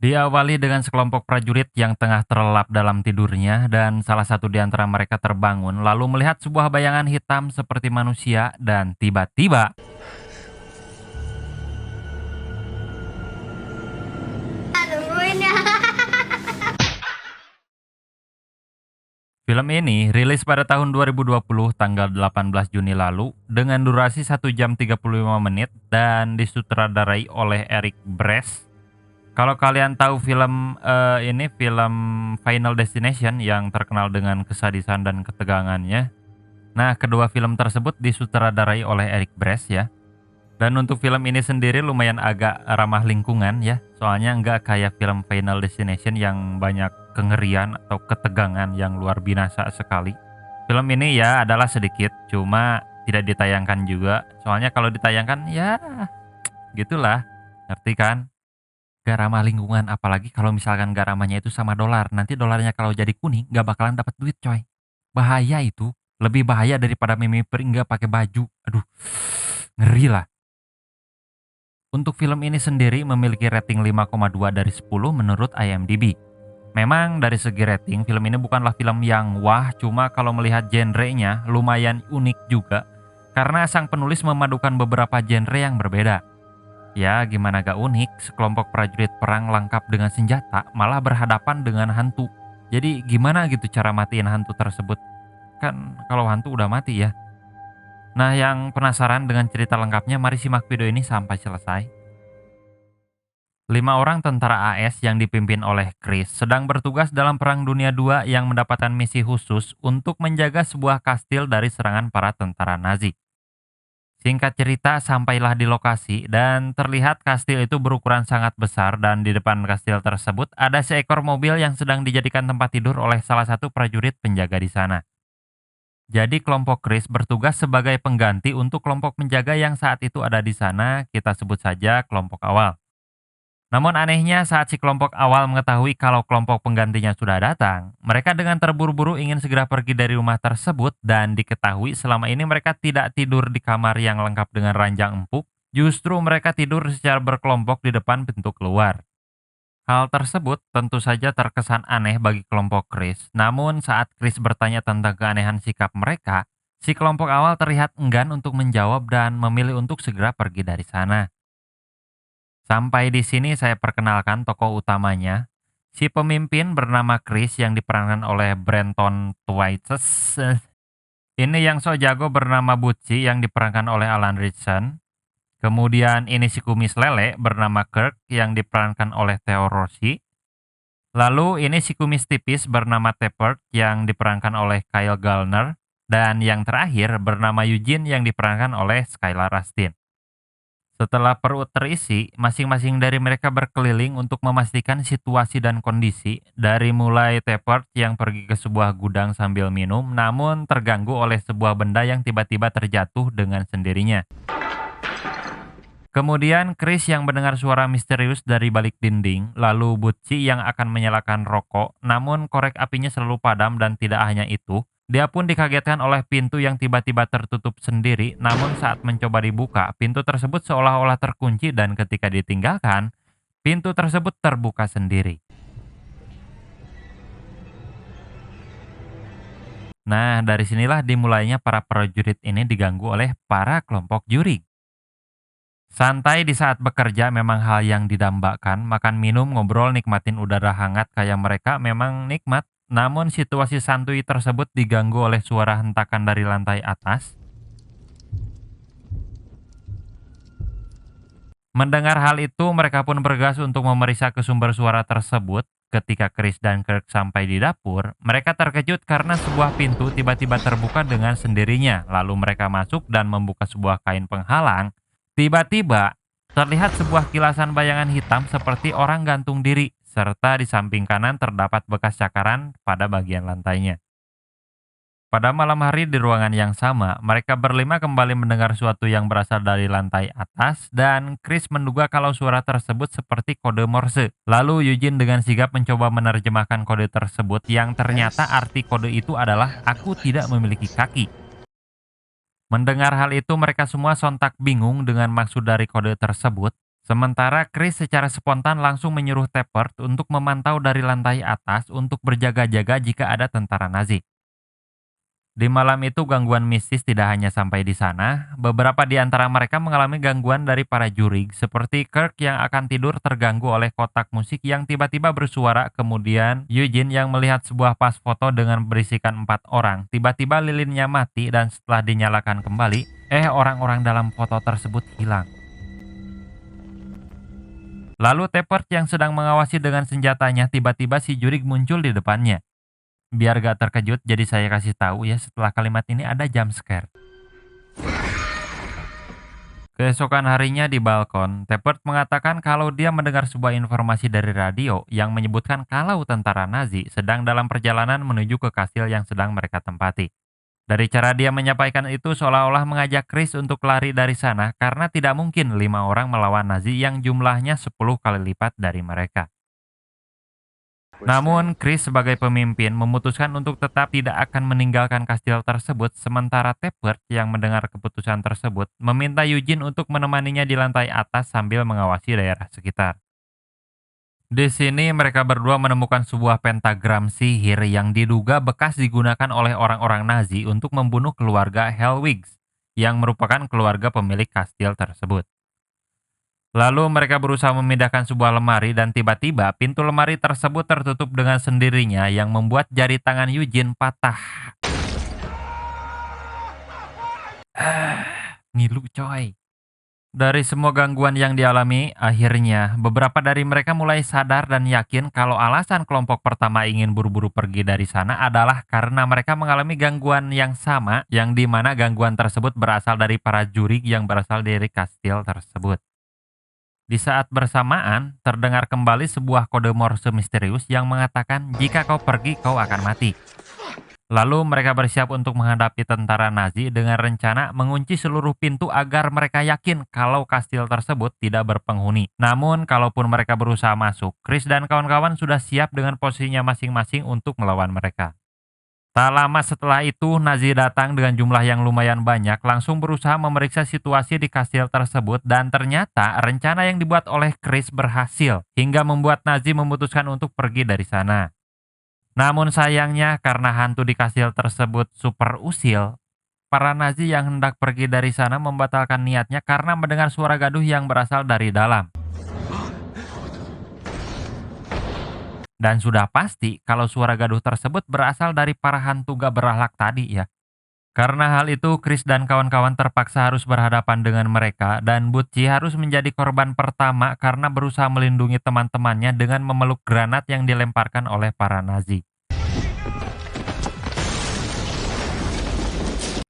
Diawali dengan sekelompok prajurit yang tengah terlelap dalam tidurnya dan salah satu di antara mereka terbangun lalu melihat sebuah bayangan hitam seperti manusia dan tiba-tiba Tungguin ya. film ini rilis pada tahun 2020 tanggal 18 Juni lalu dengan durasi 1 jam 35 menit dan disutradarai oleh Eric Bres. Kalau kalian tahu film ini film Final Destination yang terkenal dengan kesadisan dan ketegangannya. Nah, kedua film tersebut disutradarai oleh Eric Bres ya. Dan untuk film ini sendiri lumayan agak ramah lingkungan ya. Soalnya nggak kayak film Final Destination yang banyak kengerian atau ketegangan yang luar binasa sekali. Film ini ya adalah sedikit, cuma tidak ditayangkan juga. Soalnya kalau ditayangkan ya gitulah. Ngerti kan? Gak ramah lingkungan, apalagi kalau misalkan gak ramahnya itu sama dolar. Nanti dolarnya kalau jadi kuning, gak bakalan dapat duit coy. Bahaya itu. Lebih bahaya daripada meme pering gak pakai baju. Aduh, ngeri lah. Untuk film ini sendiri memiliki rating 5,2 dari 10 menurut IMDb. Memang dari segi rating, film ini bukanlah film yang wah, cuma kalau melihat genrenya lumayan unik juga. Karena sang penulis memadukan beberapa genre yang berbeda. Ya, gimana gak unik, sekelompok prajurit perang lengkap dengan senjata malah berhadapan dengan hantu. Jadi gimana gitu cara matiin hantu tersebut? Kan kalau hantu udah mati ya. Nah, yang penasaran dengan cerita lengkapnya, mari simak video ini sampai selesai. 5 orang tentara AS yang dipimpin oleh Chris sedang bertugas dalam Perang Dunia II yang mendapatkan misi khusus untuk menjaga sebuah kastil dari serangan para tentara Nazi. Singkat cerita, sampailah di lokasi dan terlihat kastil itu berukuran sangat besar dan di depan kastil tersebut ada seekor mobil yang sedang dijadikan tempat tidur oleh salah satu prajurit penjaga di sana. Jadi kelompok Chris bertugas sebagai pengganti untuk kelompok penjaga yang saat itu ada di sana, kita sebut saja kelompok awal. Namun anehnya saat si kelompok awal mengetahui kalau kelompok penggantinya sudah datang, mereka dengan terburu-buru ingin segera pergi dari rumah tersebut dan diketahui selama ini mereka tidak tidur di kamar yang lengkap dengan ranjang empuk, justru mereka tidur secara berkelompok di depan pintu keluar. Hal tersebut tentu saja terkesan aneh bagi kelompok Chris, namun saat Chris bertanya tentang keanehan sikap mereka, si kelompok awal terlihat enggan untuk menjawab dan memilih untuk segera pergi dari sana. Sampai di sini saya perkenalkan tokoh utamanya. Si pemimpin bernama Chris yang diperankan oleh Brenton Thwaites. Ini yang sok jago bernama Butchie yang diperankan oleh Alan Ritchson. Kemudian ini si kumis lele bernama Kirk yang diperankan oleh Theo Rossi. Lalu ini si kumis tipis bernama Tepper yang diperankan oleh Kyle Gallner. Dan yang terakhir bernama Eugene yang diperankan oleh Skylar Astin. Setelah perut terisi, masing-masing dari mereka berkeliling untuk memastikan situasi dan kondisi, dari mulai Tepard yang pergi ke sebuah gudang sambil minum, namun terganggu oleh sebuah benda yang tiba-tiba terjatuh dengan sendirinya. Kemudian Chris yang mendengar suara misterius dari balik dinding, lalu Butchie yang akan menyalakan rokok, namun korek apinya selalu padam dan tidak hanya itu, dia pun dikagetkan oleh pintu yang tiba-tiba tertutup sendiri, namun saat mencoba dibuka, pintu tersebut seolah-olah terkunci dan ketika ditinggalkan, pintu tersebut terbuka sendiri. Nah, dari sinilah dimulainya para prajurit ini diganggu oleh para kelompok juri. Santai di saat bekerja memang hal yang didambakan, makan minum, ngobrol, nikmatin udara hangat kayak mereka memang nikmat. Namun situasi santuy tersebut diganggu oleh suara hentakan dari lantai atas. Mendengar hal itu, mereka pun bergegas untuk memeriksa ke sumber suara tersebut. Ketika Chris dan Kirk sampai di dapur, mereka terkejut karena sebuah pintu tiba-tiba terbuka dengan sendirinya. Lalu mereka masuk dan membuka sebuah kain penghalang. Tiba-tiba, terlihat sebuah kilasan bayangan hitam seperti orang gantung diri, serta di samping kanan terdapat bekas cakaran pada bagian lantainya. Pada malam hari di ruangan yang sama, mereka berlima kembali mendengar sesuatu yang berasal dari lantai atas dan Chris menduga kalau suara tersebut seperti kode Morse. Lalu Eugene dengan sigap mencoba menerjemahkan kode tersebut yang ternyata arti kode itu adalah aku tidak memiliki kaki. Mendengar hal itu mereka semua sontak bingung dengan maksud dari kode tersebut. Sementara Chris secara spontan langsung menyuruh Tepper untuk memantau dari lantai atas untuk berjaga-jaga jika ada tentara Nazi. Di malam itu gangguan mistis tidak hanya sampai di sana, beberapa di antara mereka mengalami gangguan dari para juri, seperti Kirk yang akan tidur terganggu oleh kotak musik yang tiba-tiba bersuara, kemudian Eugene yang melihat sebuah pas foto dengan berisikan 4 orang, tiba-tiba lilinnya mati dan setelah dinyalakan kembali, orang-orang dalam foto tersebut hilang. Lalu Tepper yang sedang mengawasi dengan senjatanya, tiba-tiba si jurik muncul di depannya. Biar gak terkejut, jadi saya kasih tahu ya setelah kalimat ini ada jump scare. Keesokan harinya di balkon, Tepper mengatakan kalau dia mendengar sebuah informasi dari radio yang menyebutkan kalau tentara Nazi sedang dalam perjalanan menuju ke kastil yang sedang mereka tempati. Dari cara dia menyampaikan itu seolah-olah mengajak Chris untuk lari dari sana karena tidak mungkin 5 orang melawan Nazi yang jumlahnya 10 kali lipat dari mereka. Namun, Chris sebagai pemimpin memutuskan untuk tetap tidak akan meninggalkan kastil tersebut, sementara Tepper yang mendengar keputusan tersebut meminta Eugene untuk menemaninya di lantai atas sambil mengawasi daerah sekitar. Di sini mereka berdua menemukan sebuah pentagram sihir yang diduga bekas digunakan oleh orang-orang Nazi untuk membunuh keluarga Hellwigs, yang merupakan keluarga pemilik kastil tersebut. Lalu mereka berusaha memindahkan sebuah lemari dan tiba-tiba pintu lemari tersebut tertutup dengan sendirinya yang membuat jari tangan Eugene patah. Ngilu coy. Dari semua gangguan yang dialami, akhirnya beberapa dari mereka mulai sadar dan yakin kalau alasan kelompok pertama ingin buru-buru pergi dari sana adalah karena mereka mengalami gangguan yang sama, yang dimana gangguan tersebut berasal dari para juri yang berasal dari kastil tersebut. Di saat bersamaan, terdengar kembali sebuah kode Morse misterius yang mengatakan jika kau pergi, kau akan mati. Lalu mereka bersiap untuk menghadapi tentara Nazi dengan rencana mengunci seluruh pintu agar mereka yakin kalau kastil tersebut tidak berpenghuni. Namun, kalaupun mereka berusaha masuk, Chris dan kawan-kawan sudah siap dengan posisinya masing-masing untuk melawan mereka. Tak lama setelah itu, Nazi datang dengan jumlah yang lumayan banyak, langsung berusaha memeriksa situasi di kastil tersebut dan ternyata rencana yang dibuat oleh Chris berhasil, hingga membuat Nazi memutuskan untuk pergi dari sana. Namun sayangnya karena hantu di kastil tersebut super usil, para Nazi yang hendak pergi dari sana membatalkan niatnya karena mendengar suara gaduh yang berasal dari dalam. Dan sudah pasti kalau suara gaduh tersebut berasal dari para hantu gak berakhlak tadi ya. Karena hal itu, Chris dan kawan-kawan terpaksa harus berhadapan dengan mereka dan Butchie harus menjadi korban pertama karena berusaha melindungi teman-temannya dengan memeluk granat yang dilemparkan oleh para Nazi.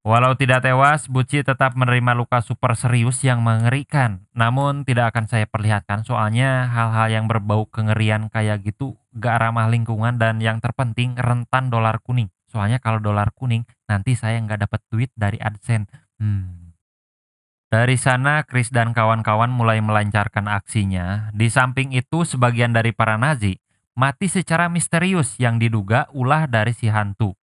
Walau tidak tewas, Butchie tetap menerima luka super serius yang mengerikan. Namun tidak akan saya perlihatkan soalnya hal-hal yang berbau kengerian kayak gitu gak ramah lingkungan dan yang terpenting rentan dolar kuning. Soalnya kalau dolar kuning nanti saya nggak dapat duit dari AdSense. Dari sana Chris dan kawan-kawan mulai melancarkan aksinya. Di samping itu sebagian dari para Nazi mati secara misterius yang diduga ulah dari si hantu.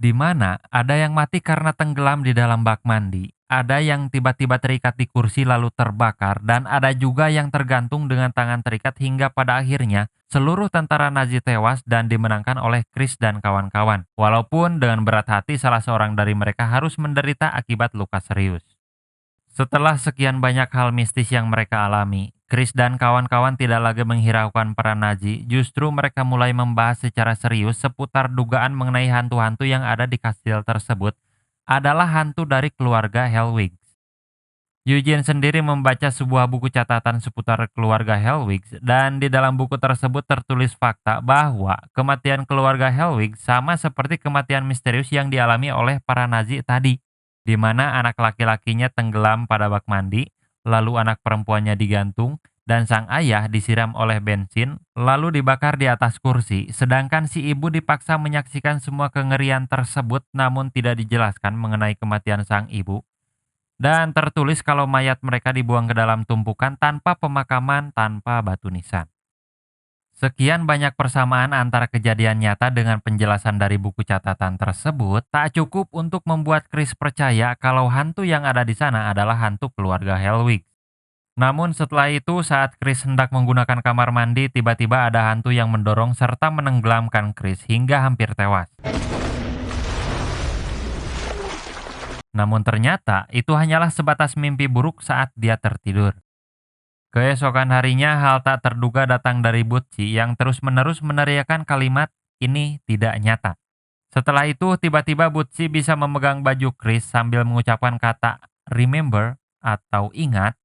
Di mana ada yang mati karena tenggelam di dalam bak mandi, ada yang tiba-tiba terikat di kursi lalu terbakar, dan ada juga yang tergantung dengan tangan terikat hingga pada akhirnya seluruh tentara Nazi tewas dan dimenangkan oleh Chris dan kawan-kawan. Walaupun dengan berat hati salah seorang dari mereka harus menderita akibat luka serius. Setelah sekian banyak hal mistis yang mereka alami, Chris dan kawan-kawan tidak lagi menghiraukan para Nazi, justru mereka mulai membahas secara serius seputar dugaan mengenai hantu-hantu yang ada di kastil tersebut adalah hantu dari keluarga Hellwigs. Eugene sendiri membaca sebuah buku catatan seputar keluarga Hellwigs dan di dalam buku tersebut tertulis fakta bahwa kematian keluarga Hellwigs sama seperti kematian misterius yang dialami oleh para Nazi tadi, di mana anak laki-lakinya tenggelam pada bak mandi, lalu anak perempuannya digantung, dan sang ayah disiram oleh bensin, lalu dibakar di atas kursi, sedangkan si ibu dipaksa menyaksikan semua kengerian tersebut namun tidak dijelaskan mengenai kematian sang ibu. Dan tertulis kalau mayat mereka dibuang ke dalam tumpukan tanpa pemakaman, tanpa batu nisan. Sekian banyak persamaan antara kejadian nyata dengan penjelasan dari buku catatan tersebut tak cukup untuk membuat Chris percaya kalau hantu yang ada di sana adalah hantu keluarga Hellwig. Namun setelah itu saat Chris hendak menggunakan kamar mandi, tiba-tiba ada hantu yang mendorong serta menenggelamkan Chris hingga hampir tewas. Namun ternyata itu hanyalah sebatas mimpi buruk saat dia tertidur. Keesokan harinya hal tak terduga datang dari Butchie yang terus-menerus meneriakkan kalimat ini tidak nyata. Setelah itu tiba-tiba Butchie bisa memegang baju Chris sambil mengucapkan kata remember atau ingat.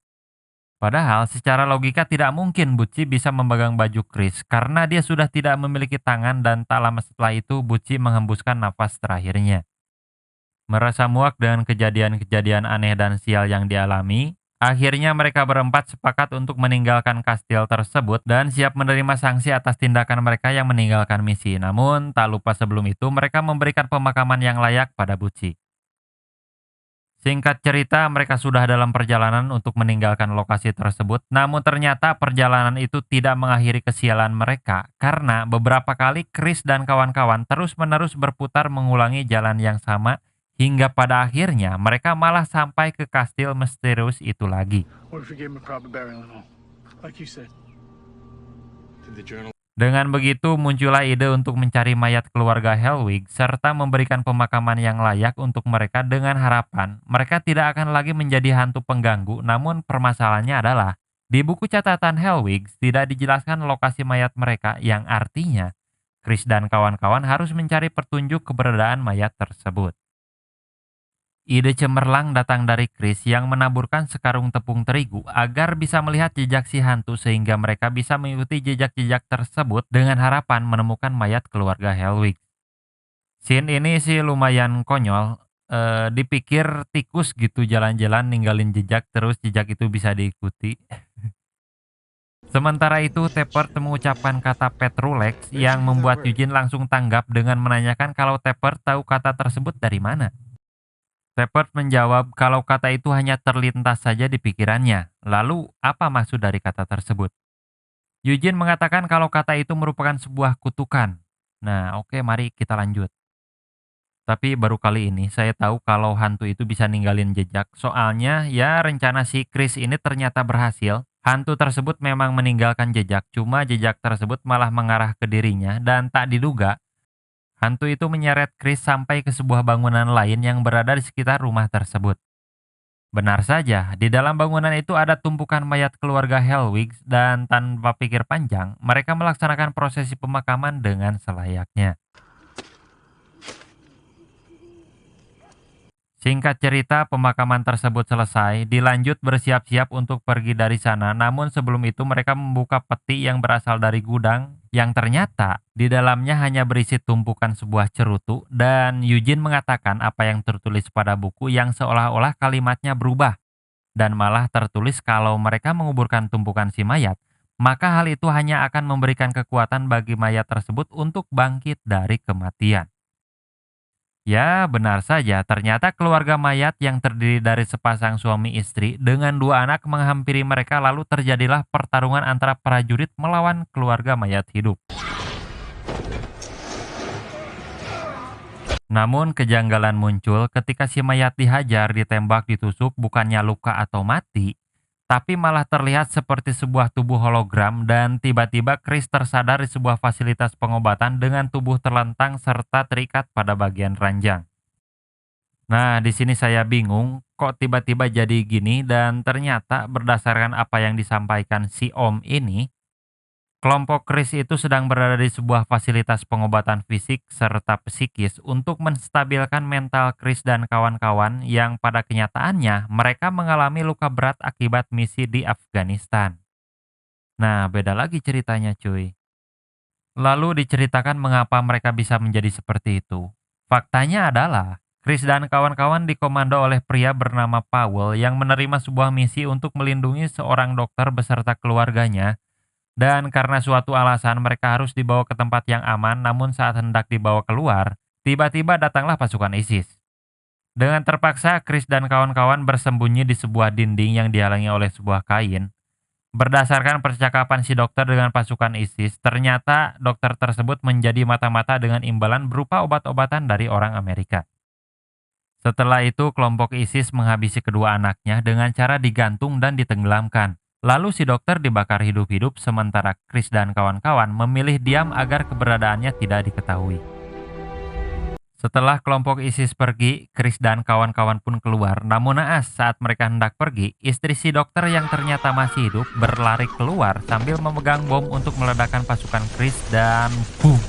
Padahal secara logika tidak mungkin Butchie bisa memegang baju Chris karena dia sudah tidak memiliki tangan dan tak lama setelah itu Butchie menghembuskan nafas terakhirnya. Merasa muak dengan kejadian-kejadian aneh dan sial yang dialami, akhirnya mereka berempat sepakat untuk meninggalkan kastil tersebut dan siap menerima sanksi atas tindakan mereka yang meninggalkan misi. Namun, tak lupa sebelum itu mereka memberikan pemakaman yang layak pada Butchie. Singkat cerita, mereka sudah dalam perjalanan untuk meninggalkan lokasi tersebut, namun ternyata perjalanan itu tidak mengakhiri kesialan mereka karena beberapa kali Chris dan kawan-kawan terus-menerus berputar mengulangi jalan yang sama hingga pada akhirnya mereka malah sampai ke kastil misterius itu lagi. What if we gave him a proper burial and all? Like you said. Did the journal Dengan begitu muncullah ide untuk mencari mayat keluarga Helwig serta memberikan pemakaman yang layak untuk mereka dengan harapan mereka tidak akan lagi menjadi hantu pengganggu. Namun permasalahannya adalah di buku catatan Helwig tidak dijelaskan lokasi mayat mereka yang artinya Chris dan kawan-kawan harus mencari petunjuk keberadaan mayat tersebut. Ide cemerlang datang dari Chris yang menaburkan sekarung tepung terigu agar bisa melihat jejak si hantu sehingga mereka bisa mengikuti jejak-jejak tersebut dengan harapan menemukan mayat keluarga Helwig. Scene ini sih lumayan konyol, dipikir tikus gitu jalan-jalan ninggalin jejak terus jejak itu bisa diikuti. Sementara itu Tepert mengucapkan kata Petrulex yang membuat Eugene langsung tanggap dengan menanyakan kalau Tepert tahu kata tersebut dari mana. Tepert menjawab kalau kata itu hanya terlintas saja di pikirannya. Lalu, apa maksud dari kata tersebut? Eugene mengatakan kalau kata itu merupakan sebuah kutukan. Nah, oke, mari kita lanjut. Tapi baru kali ini saya tahu kalau hantu itu bisa ninggalin jejak. Soalnya, ya rencana si Chris ini ternyata berhasil. Hantu tersebut memang meninggalkan jejak, cuma jejak tersebut malah mengarah ke dirinya dan tak diduga hantu itu menyeret Chris sampai ke sebuah bangunan lain yang berada di sekitar rumah tersebut. Benar saja, di dalam bangunan itu ada tumpukan mayat keluarga Helwig dan tanpa pikir panjang, mereka melaksanakan prosesi pemakaman dengan selayaknya. Singkat cerita, pemakaman tersebut selesai, dilanjut bersiap-siap untuk pergi dari sana. Namun sebelum itu mereka membuka peti yang berasal dari gudang yang ternyata di dalamnya hanya berisi tumpukan sebuah cerutu dan Eugene mengatakan apa yang tertulis pada buku yang seolah-olah kalimatnya berubah dan malah tertulis kalau mereka menguburkan tumpukan si mayat, maka hal itu hanya akan memberikan kekuatan bagi mayat tersebut untuk bangkit dari kematian. Ya, benar saja. Ternyata keluarga mayat yang terdiri dari sepasang suami istri dengan dua anak menghampiri mereka lalu terjadilah pertarungan antara prajurit melawan keluarga mayat hidup. Namun kejanggalan muncul ketika si mayat dihajar, ditembak, ditusuk, bukannya luka atau mati, tapi malah terlihat seperti sebuah tubuh hologram dan tiba-tiba Chris tersadar di sebuah fasilitas pengobatan dengan tubuh terlentang serta terikat pada bagian ranjang. Nah, di sini saya bingung, kok tiba-tiba jadi gini dan ternyata berdasarkan apa yang disampaikan si Om ini, kelompok Chris itu sedang berada di sebuah fasilitas pengobatan fisik serta psikis untuk menstabilkan mental Chris dan kawan-kawan yang pada kenyataannya mereka mengalami luka berat akibat misi di Afghanistan. Nah, beda lagi ceritanya cuy. Lalu diceritakan mengapa mereka bisa menjadi seperti itu. Faktanya adalah, Chris dan kawan-kawan dikomando oleh pria bernama Powell yang menerima sebuah misi untuk melindungi seorang dokter beserta keluarganya. Dan karena suatu alasan mereka harus dibawa ke tempat yang aman, namun saat hendak dibawa keluar, tiba-tiba datanglah pasukan ISIS. Dengan terpaksa, Chris dan kawan-kawan bersembunyi di sebuah dinding yang dihalangi oleh sebuah kain. Berdasarkan percakapan si dokter dengan pasukan ISIS, ternyata dokter tersebut menjadi mata-mata dengan imbalan berupa obat-obatan dari orang Amerika. Setelah itu, kelompok ISIS menghabisi kedua anaknya dengan cara digantung dan ditenggelamkan. Lalu si dokter dibakar hidup-hidup sementara Chris dan kawan-kawan memilih diam agar keberadaannya tidak diketahui. Setelah kelompok ISIS pergi, Chris dan kawan-kawan pun keluar. Namun naas, saat mereka hendak pergi, istri si dokter yang ternyata masih hidup berlari keluar sambil memegang bom untuk meledakkan pasukan Chris dan boom.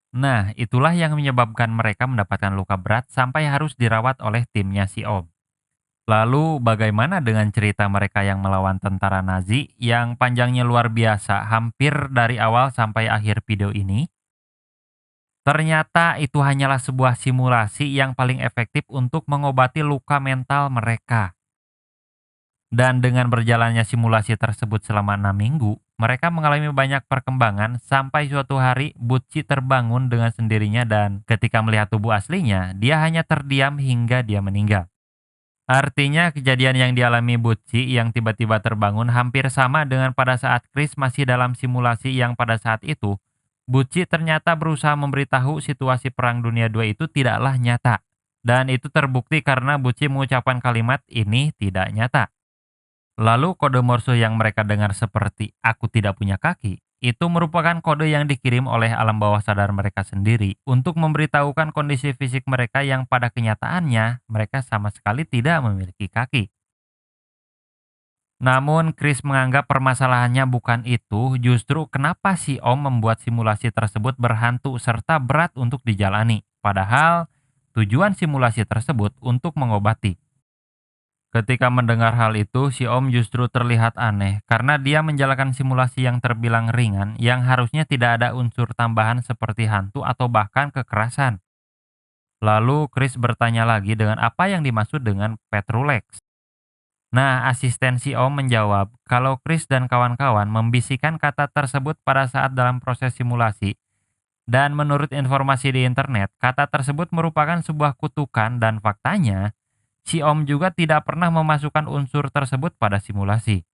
Nah, itulah yang menyebabkan mereka mendapatkan luka berat sampai harus dirawat oleh timnya si Om. Lalu bagaimana dengan cerita mereka yang melawan tentara Nazi yang panjangnya luar biasa hampir dari awal sampai akhir video ini? Ternyata itu hanyalah sebuah simulasi yang paling efektif untuk mengobati luka mental mereka. Dan dengan berjalannya simulasi tersebut selama 6 minggu, mereka mengalami banyak perkembangan sampai suatu hari Butchie terbangun dengan sendirinya dan ketika melihat tubuh aslinya, dia hanya terdiam hingga dia meninggal. Artinya kejadian yang dialami Butchie yang tiba-tiba terbangun hampir sama dengan pada saat Chris masih dalam simulasi yang pada saat itu, Butchie ternyata berusaha memberitahu situasi Perang Dunia II itu tidaklah nyata. Dan itu terbukti karena Butchie mengucapkan kalimat ini tidak nyata. Lalu kode Morse yang mereka dengar seperti aku tidak punya kaki, itu merupakan kode yang dikirim oleh alam bawah sadar mereka sendiri untuk memberitahukan kondisi fisik mereka yang pada kenyataannya mereka sama sekali tidak memiliki kaki. Namun Chris menganggap permasalahannya bukan itu, justru kenapa si Om membuat simulasi tersebut berhantu serta berat untuk dijalani. Padahal tujuan simulasi tersebut untuk mengobati. Ketika mendengar hal itu, si Om justru terlihat aneh karena dia menjalankan simulasi yang terbilang ringan yang harusnya tidak ada unsur tambahan seperti hantu atau bahkan kekerasan. Lalu Chris bertanya lagi dengan apa yang dimaksud dengan Petrulex. Nah, asisten si Om menjawab kalau Chris dan kawan-kawan membisikkan kata tersebut pada saat dalam proses simulasi. Dan menurut informasi di internet, kata tersebut merupakan sebuah kutukan dan faktanya, si Om juga tidak pernah memasukkan unsur tersebut pada simulasi.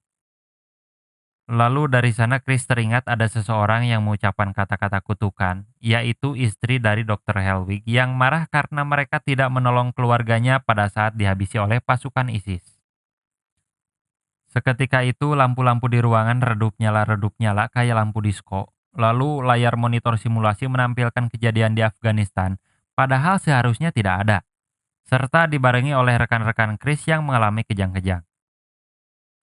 Lalu dari sana Chris teringat ada seseorang yang mengucapkan kata-kata kutukan, yaitu istri dari Dr. Helwig yang marah karena mereka tidak menolong keluarganya pada saat dihabisi oleh pasukan ISIS. Seketika itu lampu-lampu di ruangan redup nyala kayak lampu disko. Lalu layar monitor simulasi menampilkan kejadian di Afghanistan, padahal seharusnya tidak ada. Serta dibarengi oleh rekan-rekan Chris yang mengalami kejang-kejang.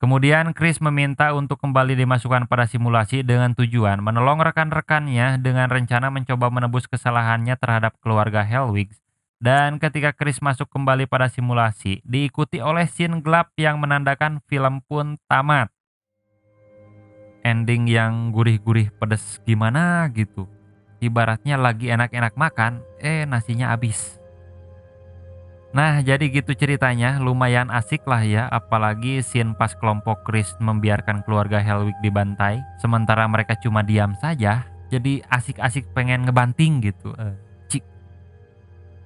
Kemudian Chris meminta untuk kembali dimasukkan pada simulasi dengan tujuan menolong rekan-rekannya dengan rencana mencoba menebus kesalahannya terhadap keluarga Helwig. Dan ketika Chris masuk kembali pada simulasi, diikuti oleh scene gelap yang menandakan film pun tamat. Ending yang gurih-gurih pedes gimana gitu. Ibaratnya lagi enak-enak makan, nasinya habis. Nah, jadi gitu ceritanya, lumayan asik lah ya, apalagi scene pas kelompok Chris membiarkan keluarga Helwig dibantai, sementara mereka cuma diam saja, jadi asik-asik pengen ngebanting gitu. Cik.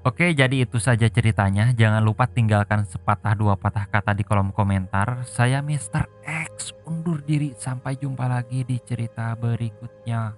Oke, jadi itu saja ceritanya, jangan lupa tinggalkan sepatah dua patah kata di kolom komentar. Saya Mr. X undur diri, sampai jumpa lagi di cerita berikutnya.